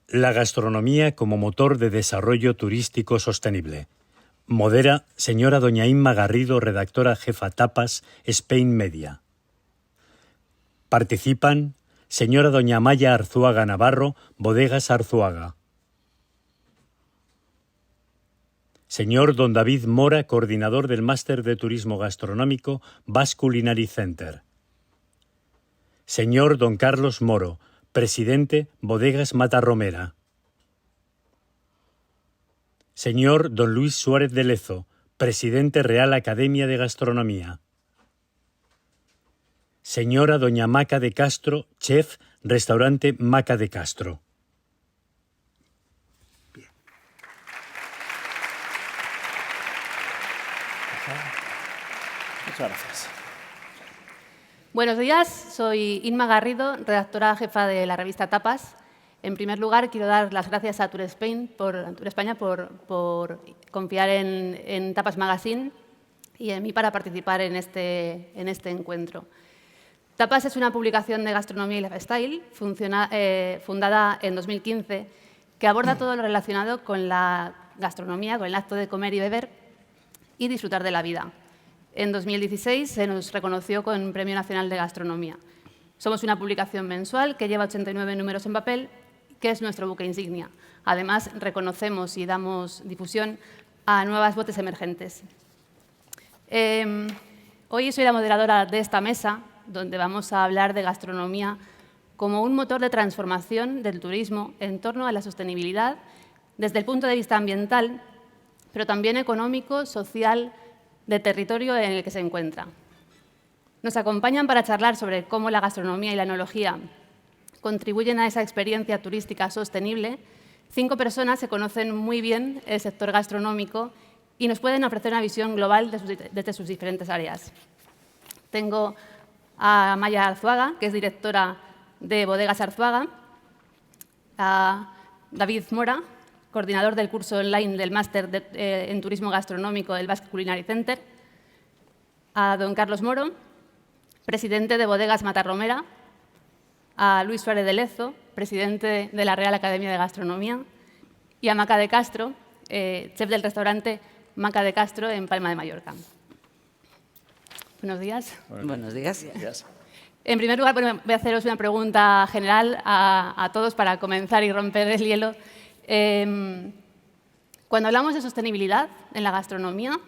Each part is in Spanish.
La gastronomía como motor de desarrollo turístico sostenible. Modera señora doña Inma Garrido, redactora jefa Tapas, Spain Media. Participan señora doña Maya Arzuaga Navarro, Bodegas Arzuaga. Señor don David Mora, coordinador del Máster de Turismo Gastronómico, Basque Culinary Center. Señor don Carlos Moro, presidente, Bodegas Matarromera. Señor don Luis Suárez de Lezo, presidente Real Academia de Gastronomía. Señora doña Maca de Castro, chef, restaurante Maca de Castro. Bien. Muchas gracias. Buenos días, soy Inma Garrido, redactora jefa de la revista Tapas. En primer lugar, quiero dar las gracias a Tour España por confiar en Tapas Magazine y en mí para participar en este encuentro. Tapas es una publicación de gastronomía y lifestyle fundada en 2015 que aborda todo lo relacionado con la gastronomía, con el acto de comer y beber y disfrutar de la vida. En 2016 se nos reconoció con el Premio Nacional de Gastronomía. Somos una publicación mensual que lleva 89 números en papel, que es nuestro buque insignia. Además, reconocemos y damos difusión a nuevas voces emergentes. Hoy soy la moderadora de esta mesa, donde vamos a hablar de gastronomía como un motor de transformación del turismo en torno a la sostenibilidad desde el punto de vista ambiental, pero también económico, social, de territorio en el que se encuentra. Nos acompañan para charlar sobre cómo la gastronomía y la enología contribuyen a esa experiencia turística sostenible. 5 personas que conocen muy bien el sector gastronómico y nos pueden ofrecer una visión global desde sus diferentes áreas. Tengo a Maya Arzuaga, que es directora de Bodegas Arzuaga, a David Mora, coordinador del curso online del Máster en Turismo Gastronómico del Basque Culinary Center, a don Carlos Moro, presidente de Bodegas Matarromera, a Luis Suárez de Lezo, presidente de la Real Academia de Gastronomía, y a Maca de Castro, chef del restaurante Maca de Castro en Palma de Mallorca. Buenos días. Buenos días. En primer lugar, voy a haceros una pregunta general a todos para comenzar y romper el hielo. Cuando hablamos de sostenibilidad en la gastronomía,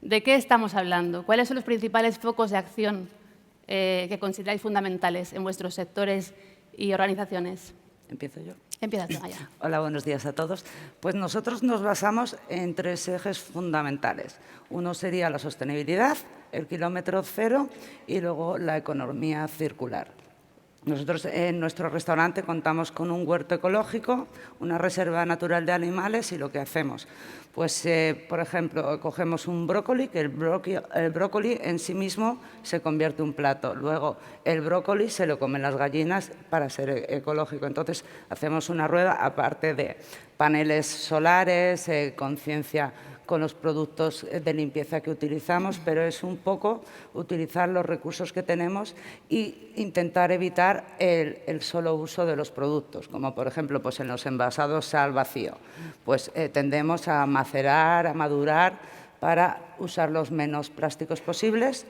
¿de qué estamos hablando? ¿Cuáles son los principales focos de acción que consideráis fundamentales en vuestros sectores y organizaciones? ¿Empiezo yo? Empieza tú, Maya. Hola, buenos días a todos. Pues nosotros nos basamos en 3 ejes fundamentales. Uno sería la sostenibilidad, el kilómetro cero y luego la economía circular. Nosotros en nuestro restaurante contamos con un huerto ecológico, una reserva natural de animales y lo que hacemos, pues por ejemplo, cogemos un brócoli, que el brócoli en sí mismo se convierte en un plato. Luego el brócoli se lo comen las gallinas para ser ecológico. Entonces hacemos una rueda, aparte de paneles solares, conciencia con los productos de limpieza que utilizamos, pero es un poco utilizar los recursos que tenemos e intentar evitar el solo uso de los productos, como por ejemplo pues en los envasados al vacío. Pues tendemos a macerar, a madurar para usar los menos plásticos posibles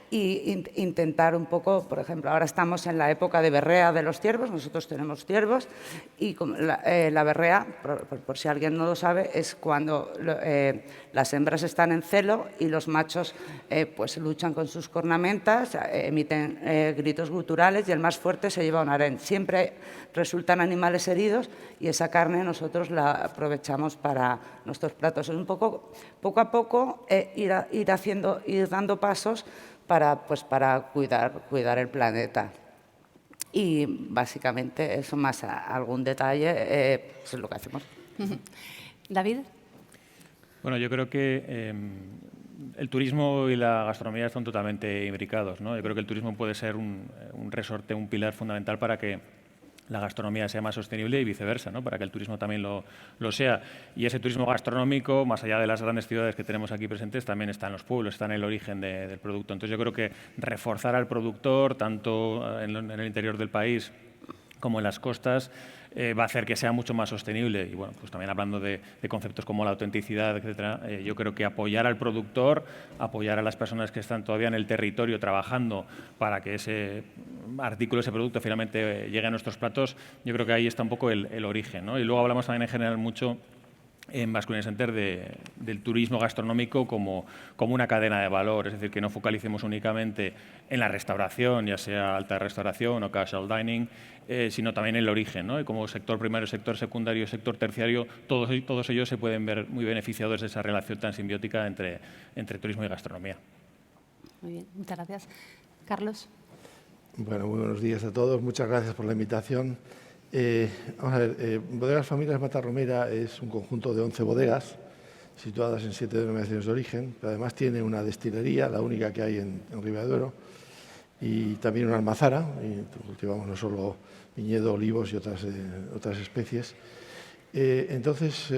y intentar un poco, por ejemplo, ahora estamos en la época de berrea de los ciervos, nosotros tenemos ciervos y la berrea, por si alguien no lo sabe, es cuando las hembras están en celo y los machos pues luchan con sus cornamentas, emiten gritos guturales y el más fuerte se lleva un harén. Siempre resultan animales heridos y esa carne nosotros la aprovechamos para nuestros platos. Es un poco a poco ir dando pasos para cuidar el planeta. Y básicamente eso más algún detalle es lo que hacemos. David. Bueno, yo creo que el turismo y la gastronomía están totalmente imbricados, ¿no? Yo creo que el turismo puede ser un resorte, un pilar fundamental para que la gastronomía sea más sostenible y viceversa, ¿no? Para que el turismo también lo sea. Y ese turismo gastronómico, más allá de las grandes ciudades que tenemos aquí presentes, también está en los pueblos, está en el origen del producto. Entonces yo creo que reforzar al productor, tanto en el interior del país como en las costas, va a hacer que sea mucho más sostenible. Y bueno, pues también hablando de conceptos como la autenticidad, etcétera, yo creo que apoyar al productor, apoyar a las personas que están todavía en el territorio trabajando para que ese artículo, ese producto finalmente llegue a nuestros platos, yo creo que ahí está un poco el origen, ¿no? Y luego hablamos también en general mucho en Basque Culinary Center del turismo gastronómico como una cadena de valor, es decir, que no focalicemos únicamente en la restauración, ya sea alta restauración o casual dining, sino también en el origen, ¿no? Y como sector primario, sector secundario, sector terciario, todos ellos se pueden ver muy beneficiados de esa relación tan simbiótica entre turismo y gastronomía. Muy bien, muchas gracias. Carlos. Bueno, muy buenos días a todos. Muchas gracias por la invitación. Vamos a ver, Bodegas Familias Matarromera es un conjunto de 11 bodegas situadas en 7 denominaciones de origen, pero además tiene una destilería, la única que hay en Ribera del Duero, y también una almazara, y cultivamos no solo viñedo, olivos y otras especies. Entonces,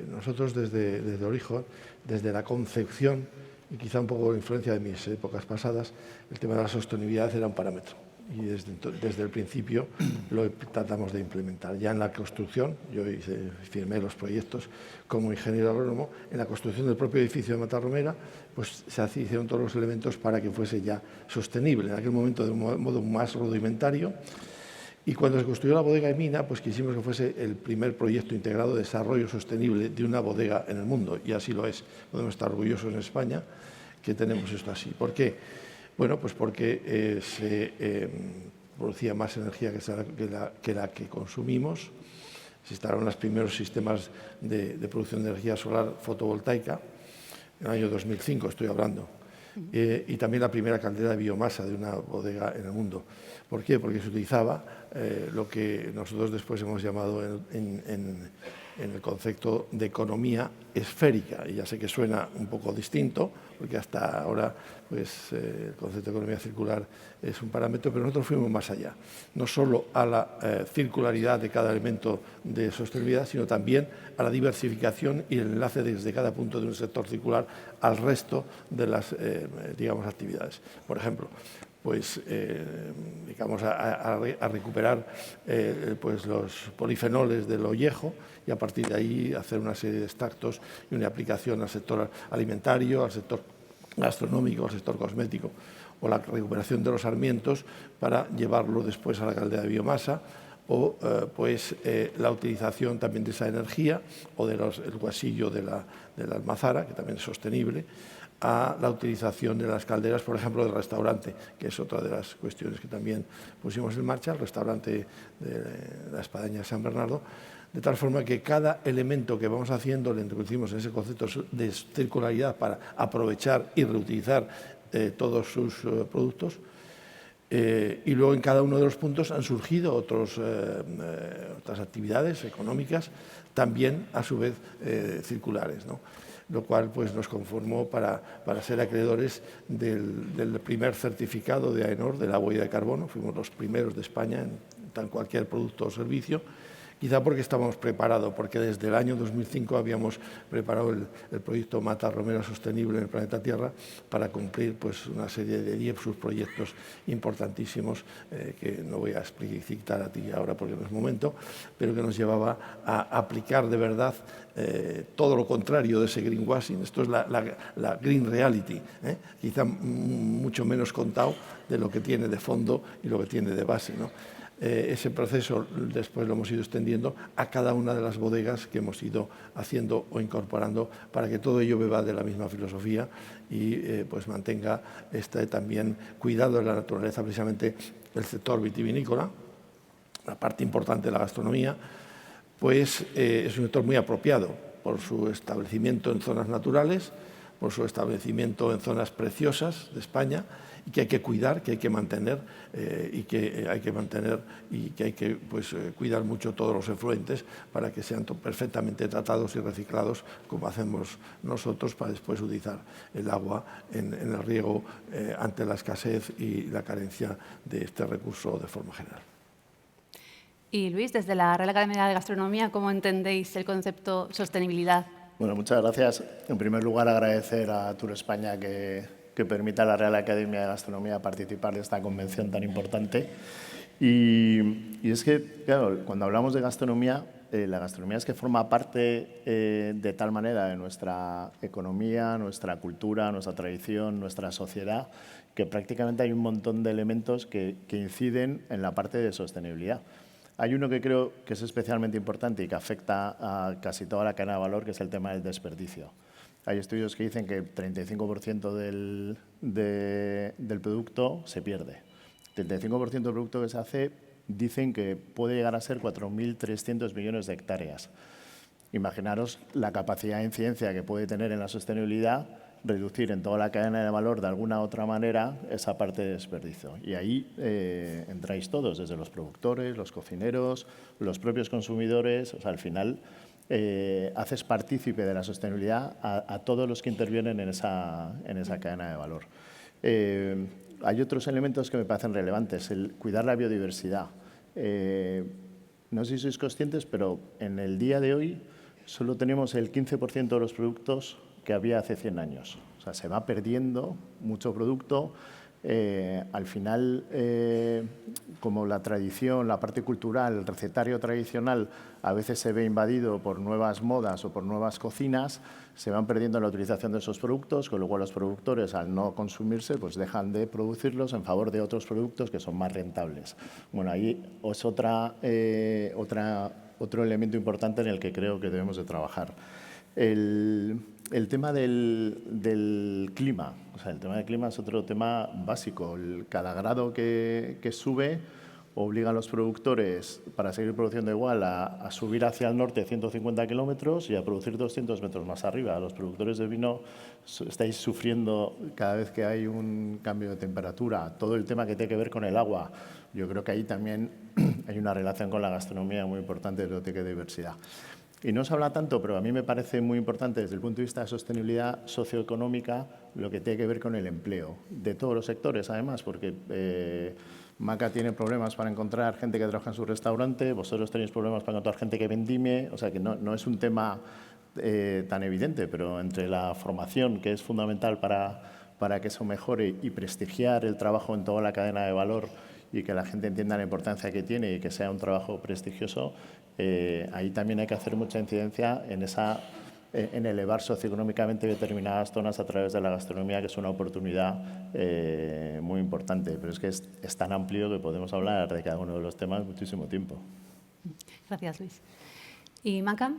nosotros desde origen, desde la concepción, y quizá un poco la influencia de mis épocas pasadas, el tema de la sostenibilidad era un parámetro. Y desde el principio lo tratamos de implementar. Ya en la construcción, yo firmé los proyectos como ingeniero agrónomo, en la construcción del propio edificio de Matarromera, pues se hicieron todos los elementos para que fuese ya sostenible, en aquel momento de un modo más rudimentario. Y cuando se construyó la bodega de Mina, pues quisimos que fuese el primer proyecto integrado de desarrollo sostenible de una bodega en el mundo, y así lo es. Podemos estar orgullosos en España que tenemos esto así. ¿Por qué? Bueno, pues porque se producía más energía que la que consumimos. Se instalaron los primeros sistemas de producción de energía solar fotovoltaica en el año 2005, estoy hablando. Y también la primera caldera de biomasa de una bodega en el mundo. ¿Por qué? Porque se utilizaba lo que nosotros después hemos llamado en el concepto de economía esférica. Y ya sé que suena un poco distinto, porque hasta ahora pues, el concepto de economía circular es un parámetro, pero nosotros fuimos más allá. No solo a la circularidad de cada elemento de sostenibilidad, sino también a la diversificación y el enlace desde cada punto de un sector circular al resto de las digamos, actividades. Por ejemplo, pues digamos a recuperar pues los polifenoles del ollejo y a partir de ahí hacer una serie de extractos y una aplicación al sector alimentario, al sector gastronómico, al sector cosmético, o la recuperación de los sarmientos para llevarlo después a la caldera de biomasa, o pues la utilización también de esa energía o del guasillo de la almazara, que también es sostenible, a la utilización de las calderas, por ejemplo, del restaurante, que es otra de las cuestiones que también pusimos en marcha, el restaurante de la Espadaña de San Bernardo, de tal forma que cada elemento que vamos haciendo le introducimos en ese concepto de circularidad para aprovechar y reutilizar todos sus productos. Y luego en cada uno de los puntos han surgido otras actividades económicas, también a su vez circulares, ¿no? Lo cual pues, nos conformó para ser acreedores del primer certificado de AENOR de la huella de carbono. Fuimos los primeros de España en cualquier producto o servicio, quizá porque estábamos preparados, porque desde el año 2005 habíamos preparado el proyecto Matarromera Sostenible en el planeta Tierra para cumplir pues, una serie de 10 subproyectos importantísimos que no voy a explicitar a ti ahora porque no es momento, pero que nos llevaba a aplicar de verdad todo lo contrario de ese greenwashing. Esto es la green reality, quizá mucho menos contado de lo que tiene de fondo y lo que tiene de base, ¿no? Ese proceso después lo hemos ido extendiendo a cada una de las bodegas que hemos ido haciendo o incorporando para que todo ello beba de la misma filosofía y pues mantenga también cuidado de la naturaleza, precisamente el sector vitivinícola, la parte importante de la gastronomía, pues es un sector muy apropiado por su establecimiento en zonas naturales, por su establecimiento en zonas preciosas de España, y que hay que cuidar, que hay que mantener y que hay que pues, cuidar mucho todos los efluentes para que sean perfectamente tratados y reciclados como hacemos nosotros para después utilizar el agua en el riego ante la escasez y la carencia de este recurso de forma general. Y Luis, desde la Real Academia de Gastronomía, ¿cómo entendéis el concepto sostenibilidad? Bueno, muchas gracias. En primer lugar, agradecer a Tour España que permita a la Real Academia de Gastronomía participar de esta convención tan importante. Y es que, claro, cuando hablamos de gastronomía, la gastronomía es que forma parte de tal manera de nuestra economía, nuestra cultura, nuestra tradición, nuestra sociedad, que prácticamente hay un montón de elementos que inciden en la parte de sostenibilidad. Hay uno que creo que es especialmente importante y que afecta a casi toda la cadena de valor, que es el tema del desperdicio. Hay estudios que dicen que el 35% del producto se pierde. El 35% del producto que se hace dicen que puede llegar a ser 4.300 millones de hectáreas. Imaginaros la capacidad de incidencia que puede tener en la sostenibilidad reducir en toda la cadena de valor de alguna otra manera esa parte de desperdicio. Y ahí entráis todos, desde los productores, los cocineros, los propios consumidores. O sea, al final haces partícipe de la sostenibilidad a todos los que intervienen en esa cadena de valor. Hay otros elementos que me parecen relevantes, el cuidar la biodiversidad. No sé si sois conscientes, pero en el día de hoy solo tenemos el 15% de los productos que había hace 100 años. O sea, se va perdiendo mucho producto. Al final, como la tradición, la parte cultural, el recetario tradicional a veces se ve invadido por nuevas modas o por nuevas cocinas, se van perdiendo la utilización de esos productos, con lo cual los productores, al no consumirse, pues dejan de producirlos en favor de otros productos que son más rentables. Bueno, ahí es otro elemento importante en el que creo que debemos de trabajar. El tema del clima, o sea, el tema del clima es otro tema básico. Cada grado que sube obliga a los productores, para seguir produciendo igual, a subir hacia el norte 150 kilómetros y a producir 200 metros más arriba. Los productores de vino estáis sufriendo cada vez que hay un cambio de temperatura. Todo el tema que tiene que ver con el agua. Yo creo que ahí también hay una relación con la gastronomía muy importante de biblioteca de diversidad. Y no se habla tanto, pero a mí me parece muy importante desde el punto de vista de sostenibilidad socioeconómica lo que tiene que ver con el empleo, de todos los sectores además, porque Maca tiene problemas para encontrar gente que trabaja en su restaurante, vosotros tenéis problemas para encontrar gente que vendimie, o sea que no es un tema tan evidente, pero entre la formación, que es fundamental para que eso mejore, y prestigiar el trabajo en toda la cadena de valor y que la gente entienda la importancia que tiene y que sea un trabajo prestigioso, ahí también hay que hacer mucha incidencia en elevar socioeconómicamente determinadas zonas a través de la gastronomía, que es una oportunidad muy importante. Pero es que es tan amplio que podemos hablar de cada uno de los temas muchísimo tiempo. Gracias, Luis. ¿Y Maca?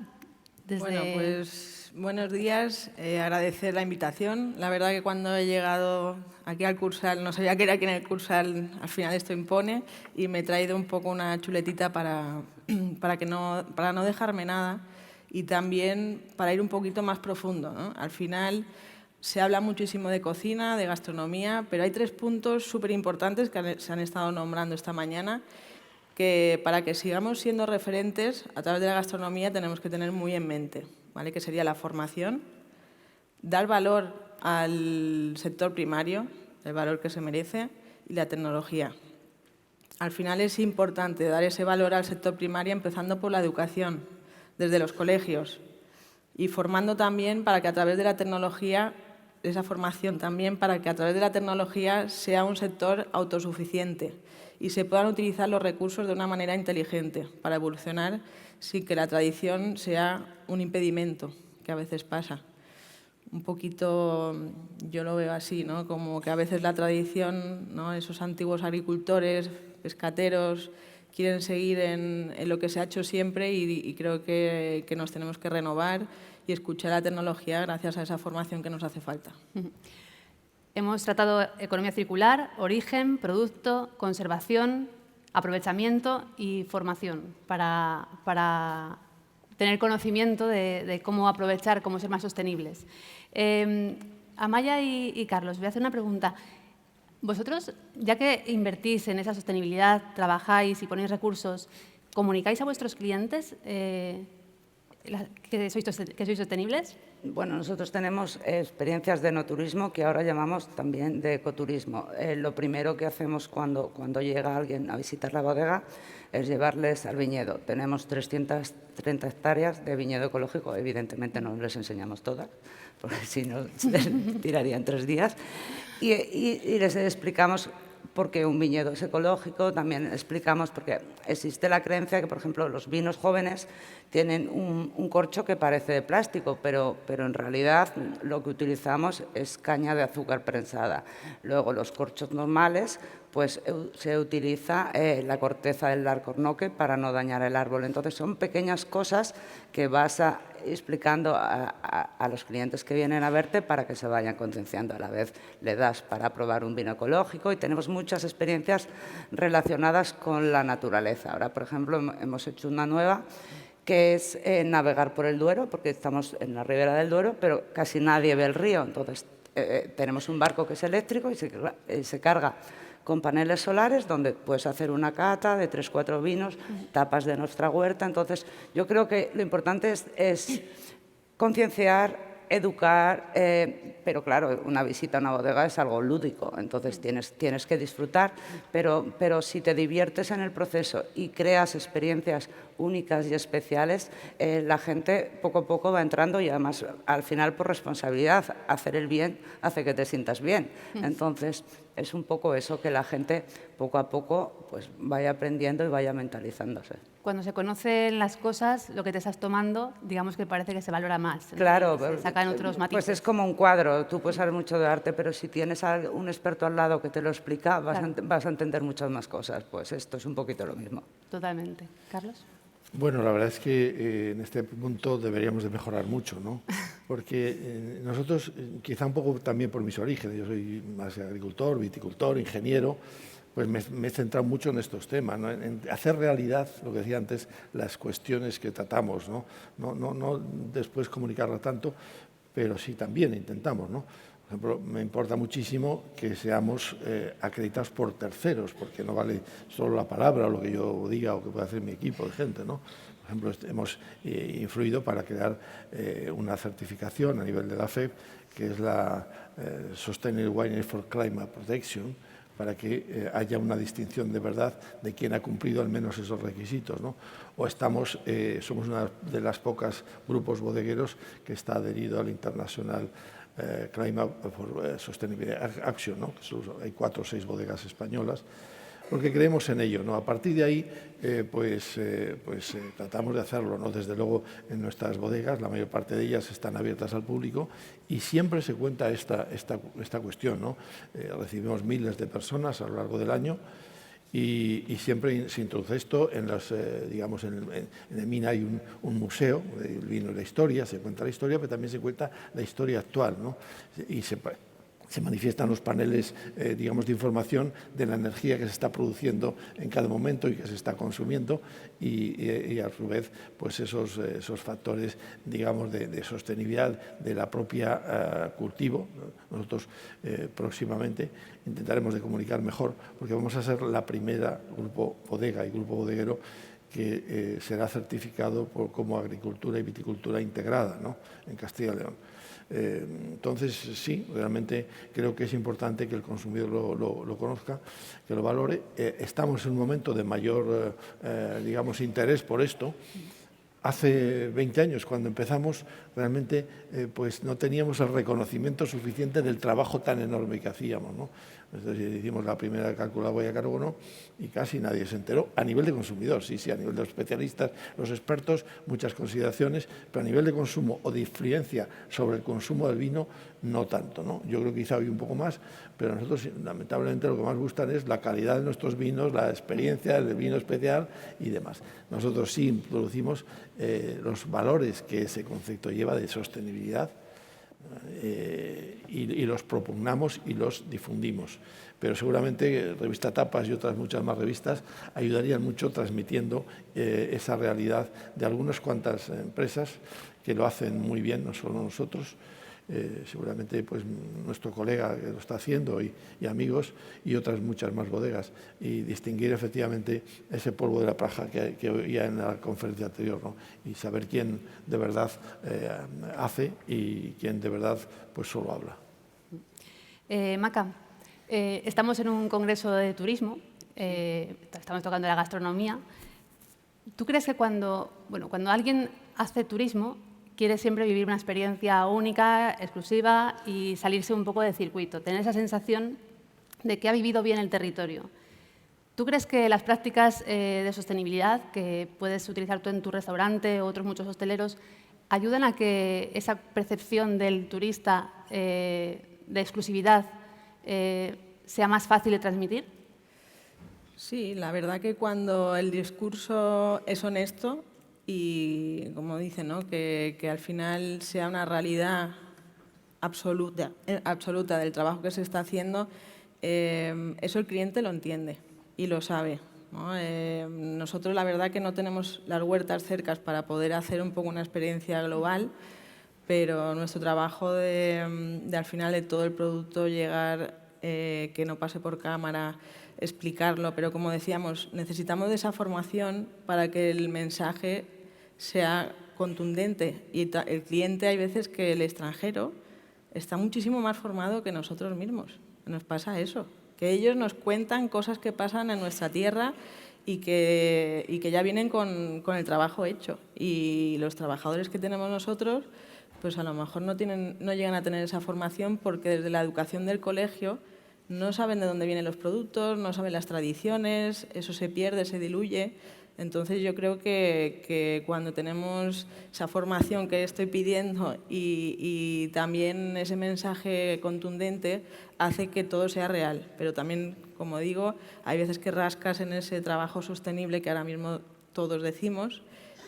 Bueno, pues buenos días. Agradecer la invitación. La verdad que cuando he llegado aquí al Cursal no sabía que era aquí en el Cursal, al final esto impone, y me he traído un poco una chuletita para no dejarme nada y también para ir un poquito más profundo, ¿no? Al final se habla muchísimo de cocina, de gastronomía, pero hay 3 puntos súper importantes que se han estado nombrando esta mañana, que para que sigamos siendo referentes a través de la gastronomía tenemos que tener muy en mente, ¿vale? Que sería la formación, dar valor al sector primario, el valor que se merece, y la tecnología. Al final es importante dar ese valor al sector primario empezando por la educación, desde los colegios, y formando también para que a través de la tecnología, esa formación también para que a través de la tecnología sea un sector autosuficiente y se puedan utilizar los recursos de una manera inteligente para evolucionar sin que la tradición sea un impedimento, que a veces pasa. Un poquito, yo lo veo así, ¿no? Como que a veces la tradición, ¿no? Esos antiguos agricultores, pescateros, quieren seguir en lo que se ha hecho siempre y creo que nos tenemos que renovar y escuchar la tecnología gracias a esa formación que nos hace falta. Hemos tratado economía circular, origen, producto, conservación, aprovechamiento y formación para tener conocimiento de cómo aprovechar, cómo ser más sostenibles. Amaya y Carlos, voy a hacer una pregunta. Vosotros, ya que invertís en esa sostenibilidad, trabajáis y ponéis recursos, ¿comunicáis a vuestros clientes que sois sostenibles? Bueno, nosotros tenemos experiencias de enoturismo que ahora llamamos también de ecoturismo. Lo primero que hacemos cuando llega alguien a visitar la bodega es llevarles al viñedo. Tenemos 330 hectáreas de viñedo ecológico, evidentemente no les enseñamos todas, porque si no, tirarían 3 días. Y les explicamos porque un viñedo es ecológico. También explicamos, porque existe la creencia que, por ejemplo, los vinos jóvenes tienen un corcho que parece de plástico, pero en realidad lo que utilizamos es caña de azúcar prensada. Luego, los corchos normales, pues se utiliza la corteza del alcornoque para no dañar el árbol. Entonces, son pequeñas cosas que vas explicando a los clientes que vienen a verte para que se vayan concienciando. A la vez le das para probar un vino ecológico y tenemos muchas experiencias relacionadas con la naturaleza. Ahora, por ejemplo, hemos hecho una nueva que es navegar por el Duero, porque estamos en la ribera del Duero, pero casi nadie ve el río. Entonces, tenemos un barco que es eléctrico y se carga con paneles solares, donde puedes hacer una cata de 3 o 4 vinos, tapas de nuestra huerta. Entonces, yo creo que lo importante es concienciar, educar, pero claro, una visita a una bodega es algo lúdico, entonces tienes que disfrutar, pero si te diviertes en el proceso y creas experiencias únicas y especiales, la gente poco a poco va entrando y además al final por responsabilidad, hacer el bien hace que te sientas bien. Entonces es un poco eso, que la gente poco a poco pues vaya aprendiendo y vaya mentalizándose. Cuando se conocen las cosas, lo que te estás tomando, digamos que parece que se valora más, ¿no? Claro, Se sacan otros matices. pues es como un cuadro, tú puedes saber mucho de arte, pero si tienes a un experto al lado que te lo explica, vas a entender muchas más cosas. Pues esto es un poquito lo mismo. Totalmente. ¿Carlos? Bueno, la verdad es que en este punto deberíamos de mejorar mucho, ¿no? Porque nosotros, quizá un poco también por mis orígenes, yo soy más agricultor, viticultor, ingeniero, pues me he centrado mucho en estos temas, ¿no? En hacer realidad, lo que decía antes, las cuestiones que tratamos, ¿no? No después comunicarla tanto, pero sí también intentamos, ¿no? Por ejemplo, me importa muchísimo que seamos acreditados por terceros, porque no vale solo la palabra o lo que yo diga o que pueda hacer mi equipo de gente, ¿no? Por ejemplo, hemos influido para crear una certificación a nivel de la FEP, que es la Sustainable Winery for Climate Protection, para que haya una distinción de verdad de quién ha cumplido al menos esos requisitos, ¿no? O somos una de las pocas grupos bodegueros que está adherido al International Climate for Sustainable Action, ¿no? Hay 4 o 6 bodegas españolas, porque creemos en ello, ¿no? A partir de ahí, tratamos de hacerlo, ¿no? Desde luego, en nuestras bodegas, la mayor parte de ellas están abiertas al público y siempre se cuenta esta cuestión, ¿no? Recibimos miles de personas a lo largo del año y siempre se introduce esto en digamos, en el MINA hay un museo del vino y la historia, se cuenta la historia, pero también se cuenta la historia actual, ¿no? Y se manifiestan los paneles, digamos, de información de la energía que se está produciendo en cada momento y que se está consumiendo y a su vez, pues esos factores, digamos, de sostenibilidad de la propia cultivo. Nosotros próximamente intentaremos de comunicar mejor porque vamos a ser la primera grupo bodega y grupo bodeguero que será certificado como agricultura y viticultura integrada, ¿no? En Castilla y León. Entonces, sí, realmente creo que es importante que el consumidor lo conozca, que lo valore. Estamos en un momento de mayor, digamos, interés por esto. Hace 20 años, cuando empezamos, realmente pues no teníamos el reconocimiento suficiente del trabajo tan enorme que hacíamos, ¿no? Entonces hicimos la primera calculada huella de carbono y casi nadie se enteró. A nivel de consumidor, sí, a nivel de los especialistas, los expertos, muchas consideraciones, pero a nivel de consumo o de influencia sobre el consumo del vino, no tanto, ¿no? Yo creo que quizá hoy un poco más, pero a nosotros, lamentablemente, lo que más gustan es la calidad de nuestros vinos, la experiencia del vino especial y demás. Nosotros sí introducimos los valores que ese concepto lleva de sostenibilidad y los propugnamos y los difundimos. Pero seguramente Revista Tapas y otras muchas más revistas ayudarían mucho transmitiendo esa realidad de algunas cuantas empresas que lo hacen muy bien, no solo nosotros. Seguramente pues nuestro colega que lo está haciendo y amigos y otras muchas más bodegas y distinguir efectivamente ese polvo de la paja que oía en la conferencia anterior, ¿no? Y saber quién de verdad hace y quién de verdad pues solo habla. Maca, estamos en un congreso de turismo, estamos tocando la gastronomía. ¿Tú crees que cuando alguien hace turismo quiere siempre vivir una experiencia única, exclusiva y salirse un poco del circuito, tener esa sensación de que ha vivido bien el territorio. ¿Tú crees que las prácticas de sostenibilidad que puedes utilizar tú en tu restaurante o otros muchos hosteleros ayudan a que esa percepción del turista de exclusividad sea más fácil de transmitir? Sí, la verdad que cuando el discurso es honesto y, como dice, ¿no? que al final sea una realidad absoluta del trabajo que se está haciendo, eso el cliente lo entiende y lo sabe, ¿no? Nosotros la verdad que no tenemos las huertas cercas para poder hacer un poco una experiencia global, pero nuestro trabajo de al final de todo el producto llegar, que no pase por cámara, explicarlo, pero como decíamos, necesitamos de esa formación para que el mensaje sea contundente y el cliente hay veces que el extranjero está muchísimo más formado que nosotros mismos. Nos pasa eso, que ellos nos cuentan cosas que pasan en nuestra tierra y que ya vienen con el trabajo hecho. Y los trabajadores que tenemos nosotros, pues a lo mejor no llegan a tener esa formación porque desde la educación del colegio no saben de dónde vienen los productos, no saben las tradiciones, eso se pierde, se diluye. Entonces yo creo que cuando tenemos esa formación que estoy pidiendo y también ese mensaje contundente hace que todo sea real. Pero también, como digo, hay veces que rascas en ese trabajo sostenible que ahora mismo todos decimos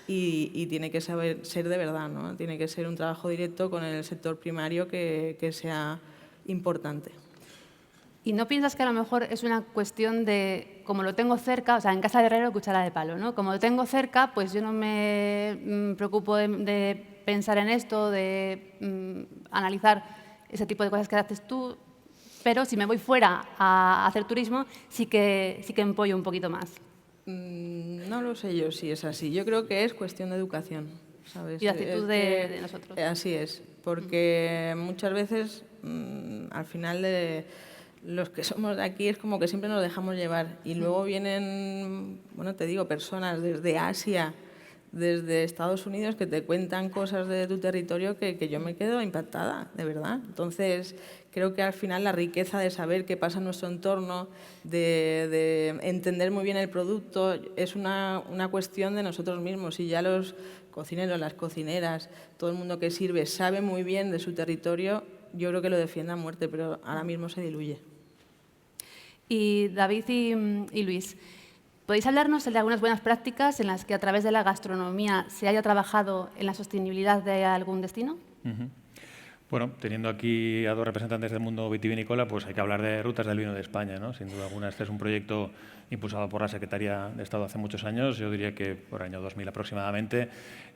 y tiene que ser de verdad, ¿no? Tiene que ser un trabajo directo con el sector primario que sea importante. ¿Y no piensas que a lo mejor es una cuestión de, como lo tengo cerca, o sea, en casa de herrero, cuchara de palo, ¿no? Como lo tengo cerca, pues yo no me preocupo de pensar en esto, de analizar ese tipo de cosas que haces tú, pero si me voy fuera a hacer turismo, sí que empollo un poquito más. No lo sé yo si es así. Yo creo que es cuestión de educación, ¿sabes? Y la actitud de nosotros. Así es, porque muchas veces, al final los que somos de aquí es como que siempre nos dejamos llevar y luego vienen, bueno, te digo, personas desde Asia, desde Estados Unidos que te cuentan cosas de tu territorio que yo me quedo impactada, de verdad. Entonces, creo que al final la riqueza de saber qué pasa en nuestro entorno, de entender muy bien el producto, es una cuestión de nosotros mismos. Y ya los cocineros, las cocineras, todo el mundo que sirve sabe muy bien de su territorio, yo creo que lo defiende a muerte, pero ahora mismo se diluye. Y David y Luis, ¿podéis hablarnos de algunas buenas prácticas en las que a través de la gastronomía se haya trabajado en la sostenibilidad de algún destino? Bueno, teniendo aquí a dos representantes del mundo vitivinícola, pues hay que hablar de Rutas del Vino de España, ¿no? Sin duda alguna, este es un proyecto impulsado por la Secretaría de Estado hace muchos años, yo diría que por el año 2000 aproximadamente,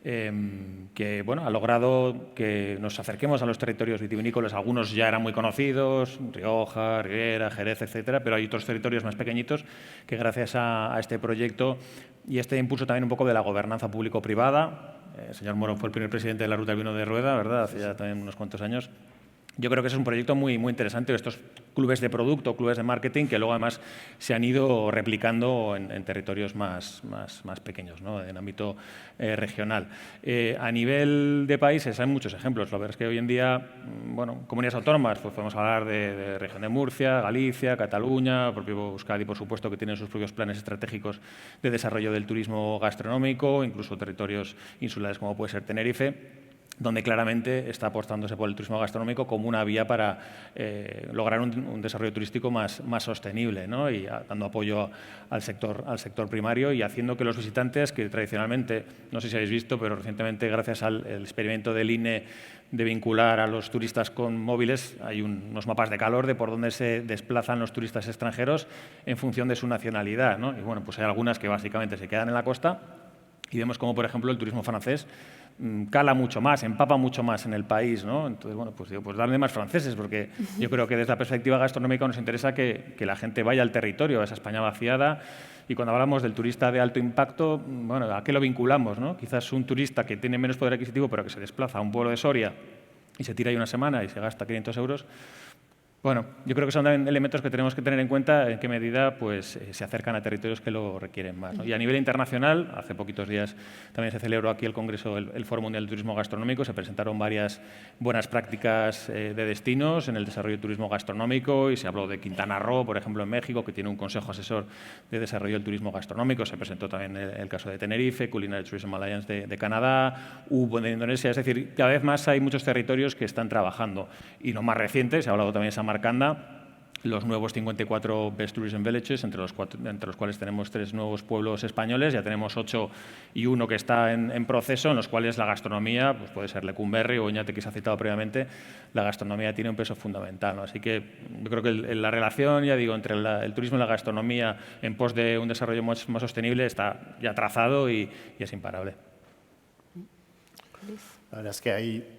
que bueno, ha logrado que nos acerquemos a los territorios vitivinícolas. Algunos ya eran muy conocidos, Rioja, Ribera, Jerez, etcétera, pero hay otros territorios más pequeñitos que gracias a este proyecto y este impulso también un poco de la gobernanza público-privada, el señor Moro fue el primer presidente de la Ruta del Vino de Rueda, ¿verdad? Hace ya también unos cuantos años. Yo creo que es un proyecto muy, muy interesante, estos clubes de producto, clubes de marketing, que luego además se han ido replicando en territorios más pequeños, ¿no? En ámbito regional. A nivel de países hay muchos ejemplos. La verdad es que hoy en día, bueno, comunidades autónomas, pues podemos hablar de región de Murcia, Galicia, Cataluña, el propio Euskadi, por supuesto, que tienen sus propios planes estratégicos de desarrollo del turismo gastronómico, incluso territorios insulares como puede ser Tenerife, donde claramente está apostándose por el turismo gastronómico como una vía para lograr un desarrollo turístico más sostenible, ¿no? Y dando apoyo al sector primario y haciendo que los visitantes, que tradicionalmente, no sé si habéis visto, pero recientemente gracias al experimento del INE de vincular a los turistas con móviles, hay unos mapas de calor de por dónde se desplazan los turistas extranjeros en función de su nacionalidad, ¿no? Y bueno, pues hay algunas que básicamente se quedan en la costa y vemos como, por ejemplo, el turismo francés cala mucho más, empapa mucho más en el país, ¿no? Entonces, bueno, pues digo, pues darle más franceses, porque yo creo que desde la perspectiva gastronómica nos interesa que la gente vaya al territorio, a esa España vaciada, y cuando hablamos del turista de alto impacto, bueno, ¿a qué lo vinculamos, no? Quizás un turista que tiene menos poder adquisitivo, pero que se desplaza a un pueblo de Soria y se tira ahí una semana y se gasta 500 euros, Bueno, yo creo que son también elementos que tenemos que tener en cuenta en qué medida pues, se acercan a territorios que lo requieren más, ¿no? Y a nivel internacional, hace poquitos días también se celebró aquí el Congreso, el Foro Mundial de Turismo Gastronómico, se presentaron varias buenas prácticas de destinos en el desarrollo del turismo gastronómico y se habló de Quintana Roo, por ejemplo, en México, que tiene un consejo asesor de desarrollo del turismo gastronómico. Se presentó también el caso de Tenerife, Culinary Tourism Alliance de Canadá, UBO de Indonesia. Es decir, cada vez más hay muchos territorios que están trabajando. Y lo más reciente, se ha hablado también de Samarcanda, los nuevos 54 Best Tourism Villages, entre los cuales tenemos 3 nuevos pueblos españoles, ya tenemos 8 y 1 que está en proceso, en los cuales la gastronomía, pues puede ser Lecumberri o Oñate, que se ha citado previamente, la gastronomía tiene un peso fundamental, ¿no? Así que yo creo que la relación, ya digo, entre el turismo y la gastronomía en pos de un desarrollo más sostenible está ya trazado y es imparable. La verdad es que hay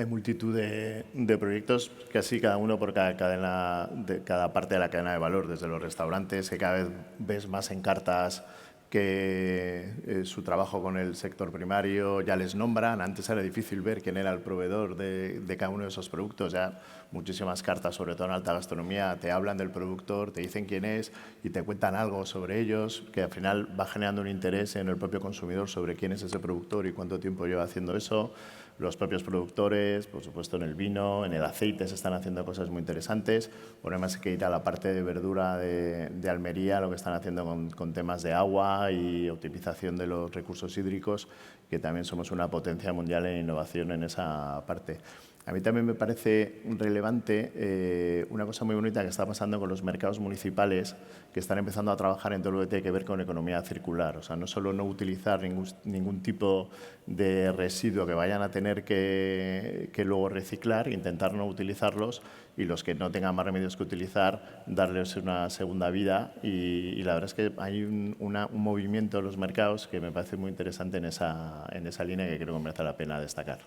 multitud de proyectos, casi cada uno por cada parte de la cadena de valor, desde los restaurantes, que cada vez ves más en cartas que su trabajo con el sector primario ya les nombran. Antes era difícil ver quién era el proveedor de cada uno de esos productos. Ya muchísimas cartas, sobre todo en alta gastronomía, te hablan del productor, te dicen quién es y te cuentan algo sobre ellos, que al final va generando un interés en el propio consumidor sobre quién es ese productor y cuánto tiempo lleva haciendo eso. Los propios productores, por supuesto en el vino, en el aceite se están haciendo cosas muy interesantes. Bueno, además hay que ir a la parte de verdura de Almería, lo que están haciendo con temas de agua y optimización de los recursos hídricos, que también somos una potencia mundial en innovación en esa parte. A mí también me parece relevante una cosa muy bonita que está pasando con los mercados municipales, que están empezando a trabajar en todo lo que tiene que ver con economía circular. O sea, no solo no utilizar ningún tipo de residuo que vayan a tener que luego reciclar, intentar no utilizarlos, y los que no tengan más remedios que utilizar, darles una segunda vida. Y la verdad es que hay un movimiento en los mercados que me parece muy interesante en esa línea, que creo que merece la pena destacar.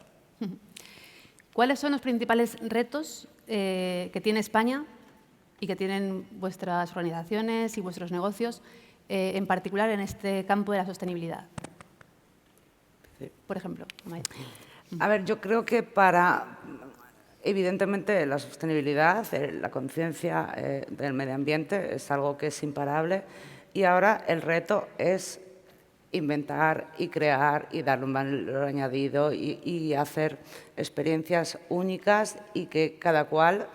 ¿Cuáles son los principales retos que tiene España y que tienen vuestras organizaciones y vuestros negocios, en particular en este campo de la sostenibilidad? Por ejemplo, Maite. A ver, yo creo que evidentemente la sostenibilidad, la conciencia del medio ambiente es algo que es imparable, y ahora el reto es inventar y crear y darle un valor añadido y hacer experiencias únicas, y que cada cual…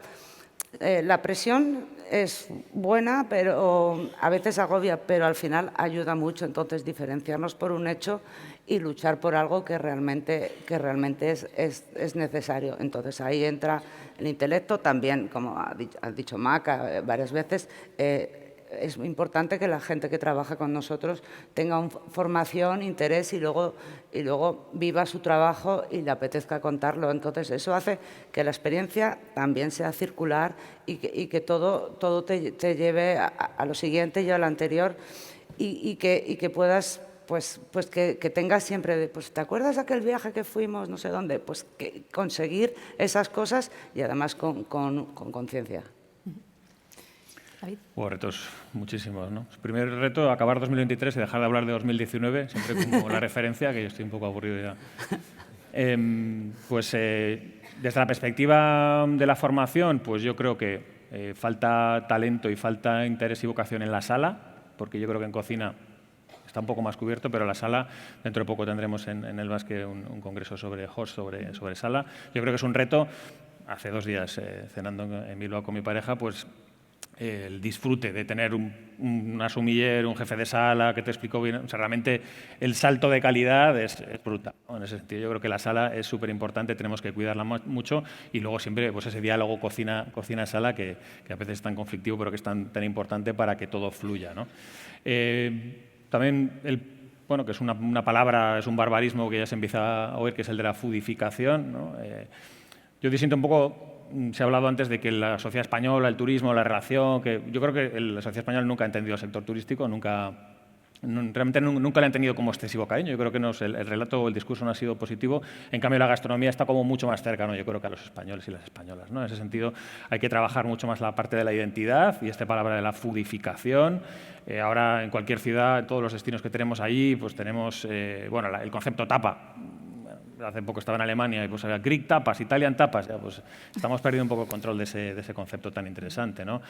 la presión es buena, pero a veces agobia, pero al final ayuda mucho. Entonces, diferenciarnos por un hecho y luchar por algo que realmente es necesario. Entonces, ahí entra el intelecto también, como ha dicho Maca varias veces. Es importante que la gente que trabaja con nosotros tenga formación, interés y luego viva su trabajo y le apetezca contarlo. Entonces, eso hace que la experiencia también sea circular y que todo te lleve a lo siguiente y a lo anterior, y que puedas, pues que tengas siempre, pues, ¿te acuerdas de aquel viaje que fuimos no sé dónde? Pues que conseguir esas cosas, y además con conciencia. Hubo retos muchísimos, ¿no? El primer reto, acabar 2023 y dejar de hablar de 2019, siempre como la referencia, que yo estoy un poco aburrido ya. Desde la perspectiva de la formación, pues yo creo que falta talento y falta interés y vocación en la sala, porque yo creo que en cocina está un poco más cubierto, pero la sala, dentro de poco tendremos en el Basque un congreso sobre host, sobre sala. Yo creo que es un reto. Hace 2 días, cenando en Bilbao con mi pareja, pues el disfrute de tener un sumiller, un jefe de sala que te explicó bien. O sea, realmente el salto de calidad es brutal, ¿no? En ese sentido, yo creo que la sala es súper importante, tenemos que cuidarla mucho, y luego siempre pues ese diálogo cocina-sala que a veces es tan conflictivo, pero que es tan importante para que todo fluya, ¿no? También que es una palabra, es un barbarismo que ya se empieza a oír, que es el de la foodificación, ¿no? Yo disiento un poco. Se ha hablado antes de que la sociedad española, el turismo, la relación, que yo creo que la sociedad española nunca ha entendido el sector turístico, realmente nunca le han tenido como excesivo cariño. Yo creo que el relato o el discurso no ha sido positivo. En cambio, la gastronomía está como mucho más cercano, yo creo, que a los españoles y las españolas, ¿no? En ese sentido, hay que trabajar mucho más la parte de la identidad y esta palabra de la foodificación. Ahora, en cualquier ciudad, en todos los destinos que tenemos allí, pues tenemos el concepto tapa. hace poco estaba en Alemania y pues había Greek tapas, Italian tapas, ya pues estamos perdiendo un poco el control de ese concepto tan interesante, ¿no?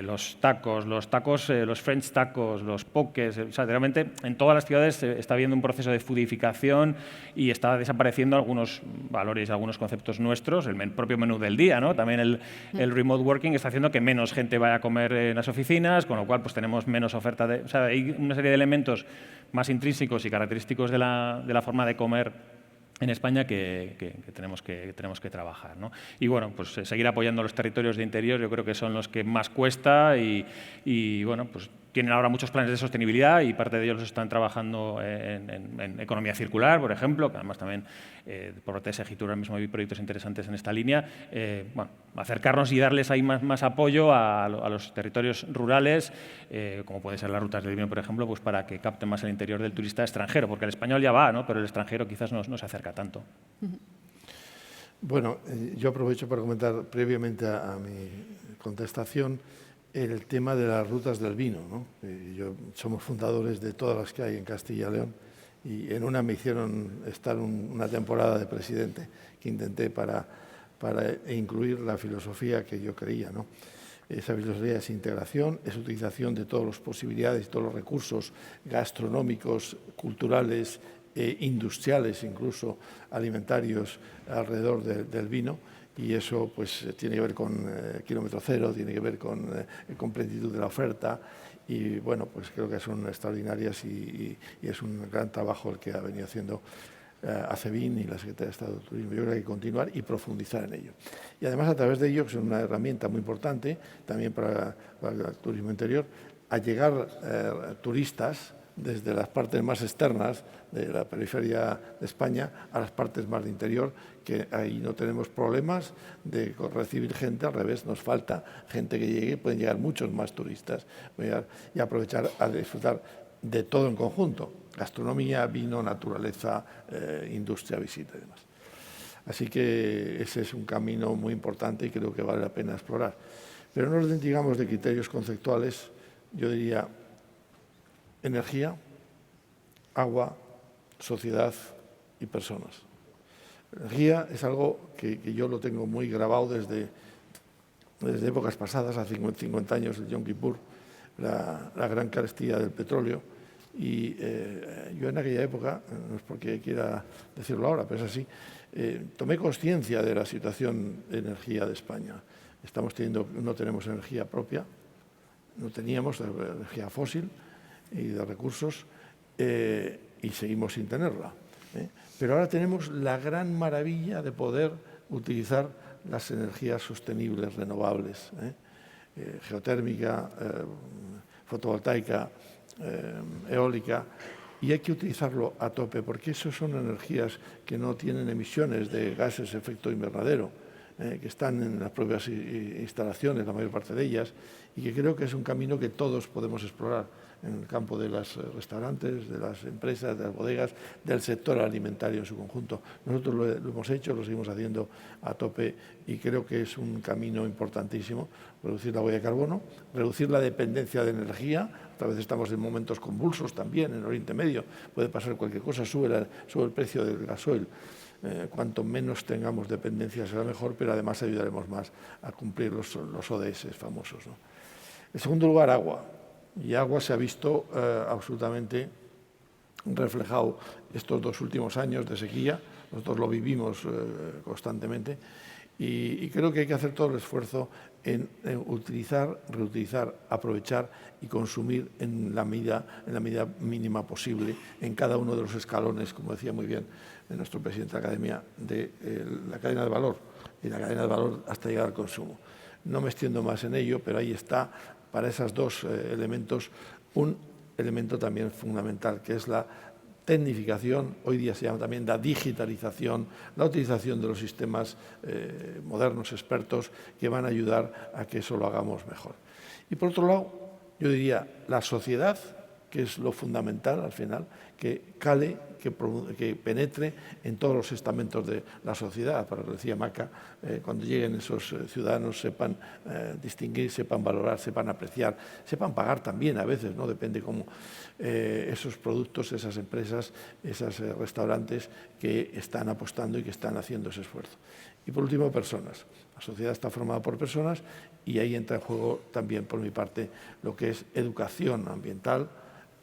Los tacos, los French tacos, los pokés, o sea, realmente en todas las ciudades está habiendo un proceso de foodificación y está desapareciendo algunos valores, algunos conceptos nuestros, el propio menú del día, ¿no? También el remote working está haciendo que menos gente vaya a comer en las oficinas, con lo cual pues tenemos menos oferta de... O sea, hay una serie de elementos más intrínsecos y característicos de la forma de comer en España que tenemos que trabajar, ¿no? Y bueno, pues seguir apoyando a los territorios de interior, yo creo que son los que más cuesta y bueno, pues tienen ahora muchos planes de sostenibilidad y parte de ellos los están trabajando en economía circular, por ejemplo, que además también por TSG ahora mismo hay proyectos interesantes en esta línea. Bueno, acercarnos y darles ahí más apoyo a los territorios rurales, como puede ser las rutas del vino, por ejemplo, pues para que capten más el interior del turista extranjero, porque el español ya va, ¿no? Pero el extranjero quizás no se acerca tanto. Bueno, yo aprovecho para comentar previamente a mi contestación el tema de las rutas del vino, ¿no? Somos fundadores de todas las que hay en Castilla y León y en una me hicieron estar una temporada de presidente que intenté para incluir la filosofía que yo creía, ¿no? Esa filosofía es integración, es utilización de todas las posibilidades, todos los recursos gastronómicos, culturales, industriales, incluso alimentarios alrededor del vino. Y eso pues tiene que ver con kilómetro cero, tiene que ver con plenitud de la oferta y bueno, pues creo que son extraordinarias y es un gran trabajo el que ha venido haciendo ACEVIN y la Secretaría de Estado de Turismo. Yo creo que hay que continuar y profundizar en ello. Y además a través de ello, que es una herramienta muy importante también para el turismo interior, a llegar turistas desde las partes más externas de la periferia de España a las partes más de interior, que ahí no tenemos problemas de recibir gente, al revés, nos falta gente que llegue, pueden llegar muchos más turistas y aprovechar a disfrutar de todo en conjunto, gastronomía, vino, naturaleza, industria, visita y demás. Así que ese es un camino muy importante y creo que vale la pena explorar. Pero en orden, digamos, de criterios conceptuales, yo diría energía, agua, sociedad y personas. Energía es algo que yo lo tengo muy grabado desde épocas pasadas, hace 50 años, el Yom Kippur, la gran carestía del petróleo. Y yo en aquella época, no es porque quiera decirlo ahora, pero es así, tomé conciencia de la situación de energía de España. No tenemos energía propia, no teníamos energía fósil y de recursos y seguimos sin tenerla. Pero ahora tenemos la gran maravilla de poder utilizar las energías sostenibles, renovables, geotérmica, fotovoltaica, eólica, y hay que utilizarlo a tope porque esas son energías que no tienen emisiones de gases de efecto invernadero, que están en las propias instalaciones, la mayor parte de ellas, y que creo que es un camino que todos podemos explorar en el campo de los restaurantes, de las empresas, de las bodegas, del sector alimentario en su conjunto. Nosotros lo hemos hecho, lo seguimos haciendo a tope y creo que es un camino importantísimo, reducir la huella de carbono, reducir la dependencia de energía. A veces estamos en momentos convulsos también, en Oriente Medio, puede pasar cualquier cosa, sube el precio del gasoil. Cuanto menos tengamos dependencia será mejor, pero además ayudaremos más a cumplir los ODS famosos, ¿no? En segundo lugar, agua. Y agua se ha visto absolutamente reflejado estos 2 últimos años de sequía. Nosotros lo vivimos constantemente y creo que hay que hacer todo el esfuerzo en utilizar, reutilizar, aprovechar y consumir en la medida mínima posible en cada uno de los escalones, como decía muy bien nuestro presidente de la Academia, de la cadena de valor y la cadena de valor hasta llegar al consumo. No me extiendo más en ello, pero ahí está, para esos 2 elementos, un elemento también fundamental, que es la tecnificación, hoy día se llama también la digitalización, la utilización de los sistemas modernos, expertos, que van a ayudar a que eso lo hagamos mejor. Y por otro lado, yo diría la sociedad, que es lo fundamental al final, que cale, que penetre en todos los estamentos de la sociedad. Para lo que decía Maca, cuando lleguen esos ciudadanos sepan distinguir, sepan valorar, sepan apreciar, sepan pagar también a veces, ¿no? Depende cómo esos productos, esas empresas, esos restaurantes que están apostando y que están haciendo ese esfuerzo. Y por último, personas. La sociedad está formada por personas y ahí entra en juego también, por mi parte, lo que es educación ambiental,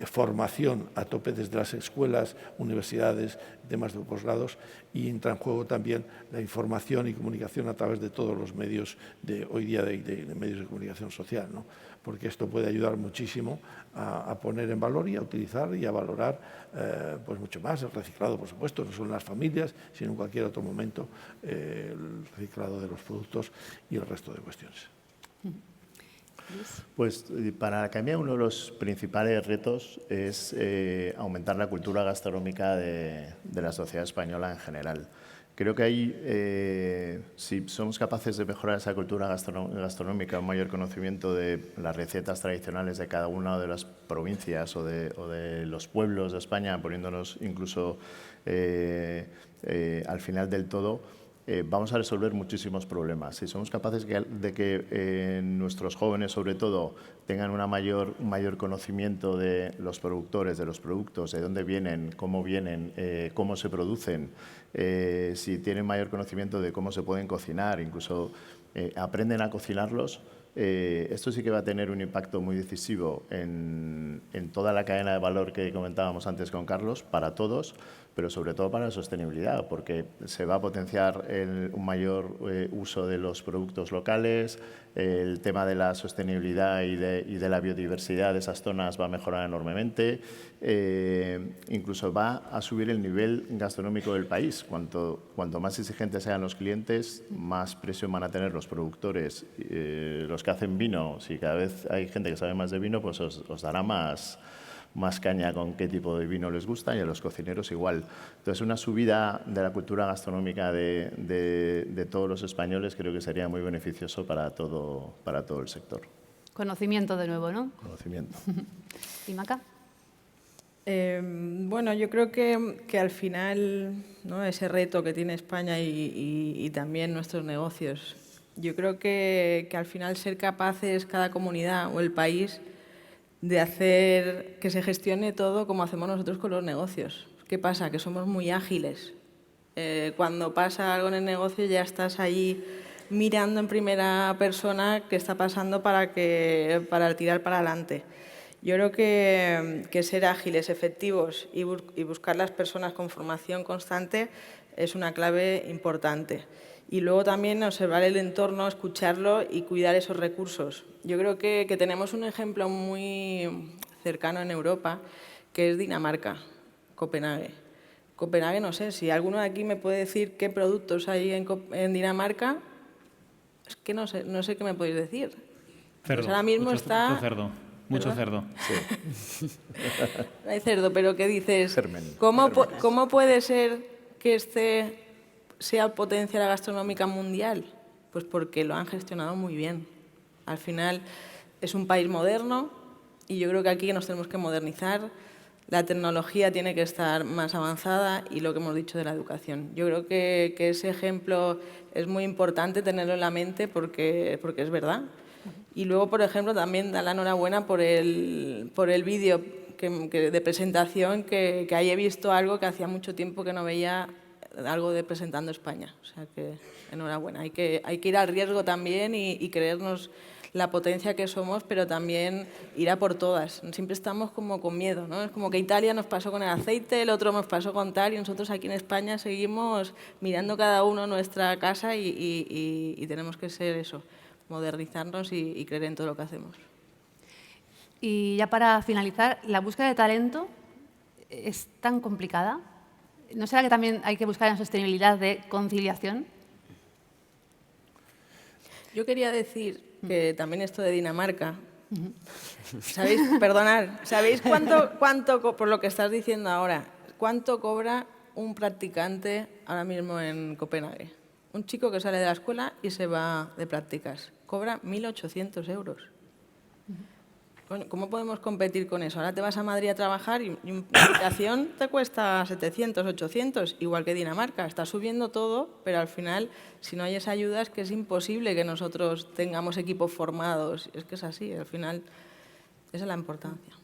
formación a tope desde las escuelas, universidades, temas de posgrados, y entra en juego también la información y comunicación a través de todos los medios de hoy día de medios de comunicación social, ¿no? Porque esto puede ayudar muchísimo a poner en valor y a utilizar y a valorar pues mucho más el reciclado, por supuesto, no solo en las familias, sino en cualquier otro momento, el reciclado de los productos y el resto de cuestiones. Pues para Academia uno de los principales retos es aumentar la cultura gastronómica de la sociedad española en general. Creo que ahí, si somos capaces de mejorar esa cultura gastronómica, un mayor conocimiento de las recetas tradicionales de cada una de las provincias o de los pueblos de España, poniéndonos incluso al final del todo, vamos a resolver muchísimos problemas. Si somos capaces de que nuestros jóvenes, sobre todo, tengan un mayor conocimiento de los productores, de los productos, de dónde vienen, cómo se producen, si tienen mayor conocimiento de cómo se pueden cocinar, incluso aprenden a cocinarlos, esto sí que va a tener un impacto muy decisivo en toda la cadena de valor que comentábamos antes con Carlos, para todos, pero sobre todo para la sostenibilidad, porque se va a potenciar un mayor uso de los productos locales, el tema de la sostenibilidad y de la biodiversidad de esas zonas va a mejorar enormemente, incluso va a subir el nivel gastronómico del país. Cuanto más exigentes sean los clientes, más presión van a tener los productores, los que hacen vino. Si cada vez hay gente que sabe más de vino, pues os dará más caña con qué tipo de vino les gusta, y a los cocineros igual. Entonces, una subida de la cultura gastronómica de todos los españoles creo que sería muy beneficioso para todo el sector. Conocimiento de nuevo, ¿no? Conocimiento. ¿Y Maca? Bueno, yo creo que al final, ¿no?, ese reto que tiene España y también nuestros negocios, yo creo que al final ser capaces cada comunidad o el país de hacer que se gestione todo como hacemos nosotros con los negocios. ¿Qué pasa? Que somos muy ágiles. Cuando pasa algo en el negocio ya estás ahí mirando en primera persona qué está pasando para tirar para adelante. Yo creo que ser ágiles, efectivos y buscar las personas con formación constante es una clave importante. Y luego también observar el entorno, escucharlo y cuidar esos recursos. Yo creo que tenemos un ejemplo muy cercano en Europa, que es Dinamarca, Copenhague. Copenhague, no sé, si alguno de aquí me puede decir qué productos hay en Dinamarca, es que no sé qué me podéis decir. Cerdo, pues ahora mismo mucho cerdo. Mucho cerdo. Sí. Hay cerdo, pero ¿qué dices? Germen. ¿Cómo puede ser que sea potencia la gastronómica mundial? Pues porque lo han gestionado muy bien. Al final es un país moderno y yo creo que aquí nos tenemos que modernizar. La tecnología tiene que estar más avanzada y lo que hemos dicho de la educación. Yo creo que ese ejemplo es muy importante tenerlo en la mente porque es verdad. Y luego, por ejemplo, también da la enhorabuena por el vídeo de presentación que ahí he visto algo que hacía mucho tiempo que no veía, algo de presentando España. O sea que enhorabuena. Hay que ir al riesgo también y creernos la potencia que somos, pero también ir a por todas. Siempre estamos como con miedo, ¿no? Es como que Italia nos pasó con el aceite, el otro nos pasó con tal, y nosotros aquí en España seguimos mirando cada uno nuestra casa y tenemos que ser eso, modernizarnos y creer en todo lo que hacemos. Y ya para finalizar, ¿la búsqueda de talento es tan complicada? ¿No será que también hay que buscar en sostenibilidad de conciliación? Yo quería decir que también esto de Dinamarca, ¿sabéis? Perdonad, ¿sabéis cuánto, por lo que estás diciendo ahora, cuánto cobra un practicante ahora mismo en Copenhague? Un chico que sale de la escuela y se va de prácticas. Cobra 1.800 euros. ¿cómo podemos competir con eso? Ahora te vas a Madrid a trabajar y una habitación te cuesta 700, 800, igual que Dinamarca. Está subiendo todo, pero al final, si no hay esa ayuda, es que es imposible que nosotros tengamos equipos formados. Es que es así, al final, esa es la importancia.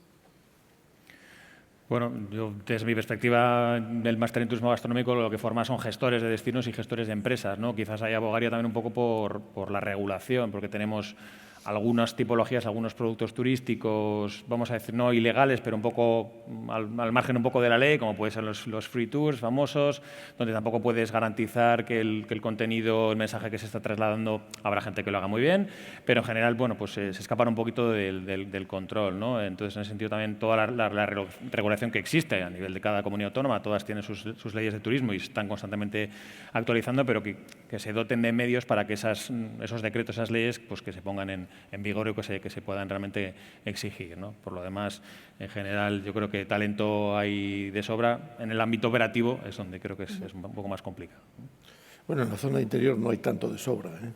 Bueno, yo desde mi perspectiva del máster en turismo gastronómico lo que forma son gestores de destinos y gestores de empresas, ¿no? Quizás ahí abogaría también un poco por la regulación, porque tenemos algunas tipologías, algunos productos turísticos, vamos a decir, no ilegales, pero un poco al margen un poco de la ley, como pueden ser los free tours famosos, donde tampoco puedes garantizar que el contenido, el mensaje que se está trasladando, habrá gente que lo haga muy bien, pero en general, bueno, pues se escapan un poquito del control, ¿no? Entonces, en ese sentido también toda la regulación que existe a nivel de cada comunidad autónoma, todas tienen sus leyes de turismo y están constantemente actualizando, pero que se doten de medios para que esos decretos, esas leyes, pues que se pongan en vigor y que se puedan realmente exigir, ¿no? Por lo demás, en general, yo creo que talento hay de sobra. En el ámbito operativo es donde creo que es un poco más complicado. Bueno, en la zona interior no hay tanto de sobra, ¿eh?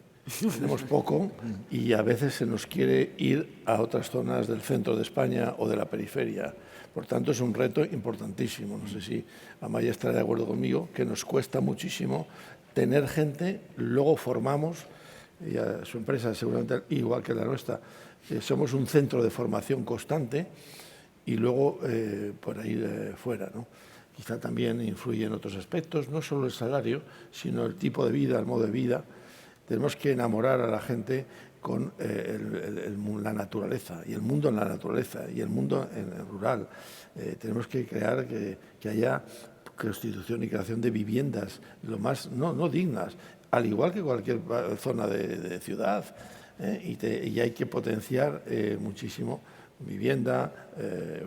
Tenemos poco y a veces se nos quiere ir a otras zonas del centro de España o de la periferia. Por tanto, es un reto importantísimo. No sé si Amaya estará de acuerdo conmigo, que nos cuesta muchísimo tener gente, luego formamos, y a su empresa seguramente igual que la nuestra, somos un centro de formación constante y luego por ahí fuera, ¿no? Quizá también influye en otros aspectos, no solo el salario, sino el tipo de vida, el modo de vida. Tenemos que enamorar a la gente con la naturaleza y el mundo en la naturaleza y el mundo en el rural. Tenemos que crear que haya constitución y creación de viviendas lo más no dignas, al igual que cualquier zona de ciudad, y hay que potenciar muchísimo vivienda,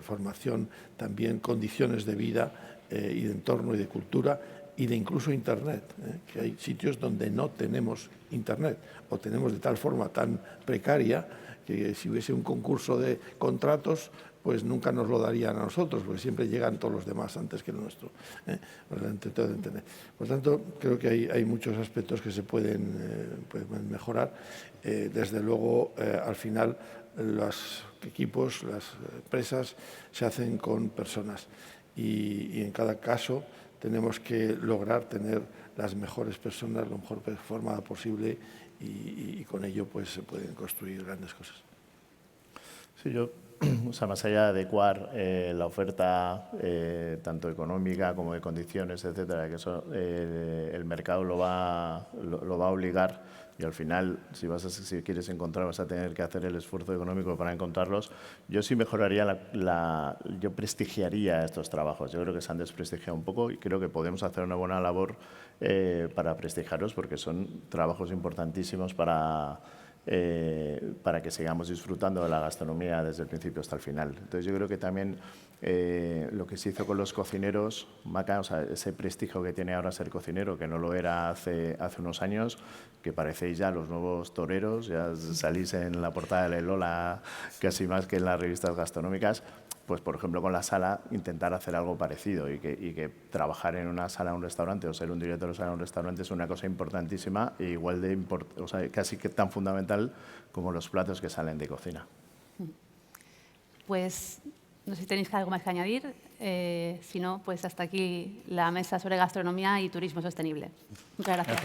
formación, también condiciones de vida y de entorno y de cultura y de incluso Internet, que hay sitios donde no tenemos Internet o tenemos de tal forma tan precaria que si hubiese un concurso de contratos pues nunca nos lo darían a nosotros, porque siempre llegan todos los demás antes que el nuestro. Por tanto, creo que hay muchos aspectos que se pueden mejorar. Desde luego, al final, los equipos, las empresas, se hacen con personas y en cada caso tenemos que lograr tener las mejores personas, lo mejor formada posible y con ello pues se pueden construir grandes cosas. Sí, o sea, más allá de adecuar la oferta tanto económica como de condiciones, etcétera, que eso el mercado lo va a obligar y al final, si quieres encontrar, vas a tener que hacer el esfuerzo económico para encontrarlos. Yo sí mejoraría yo prestigiaría estos trabajos. Yo creo que se han desprestigiado un poco y creo que podemos hacer una buena labor para prestigiarlos porque son trabajos importantísimos para que sigamos disfrutando de la gastronomía desde el principio hasta el final. Entonces yo creo que también lo que se hizo con los cocineros, Maca, o sea, ese prestigio que tiene ahora ser cocinero, que no lo era hace unos años, que parecéis ya los nuevos toreros, ya salís en la portada de Lola casi más que en las revistas gastronómicas, pues por ejemplo con la sala intentar hacer algo parecido y que trabajar en una sala de un restaurante o ser un director de sala de un restaurante es una cosa importantísima e igual de o sea, casi que tan fundamental como los platos que salen de cocina. Pues no sé si tenéis algo más que añadir, si no, pues hasta aquí la mesa sobre gastronomía y turismo sostenible. Muchas gracias.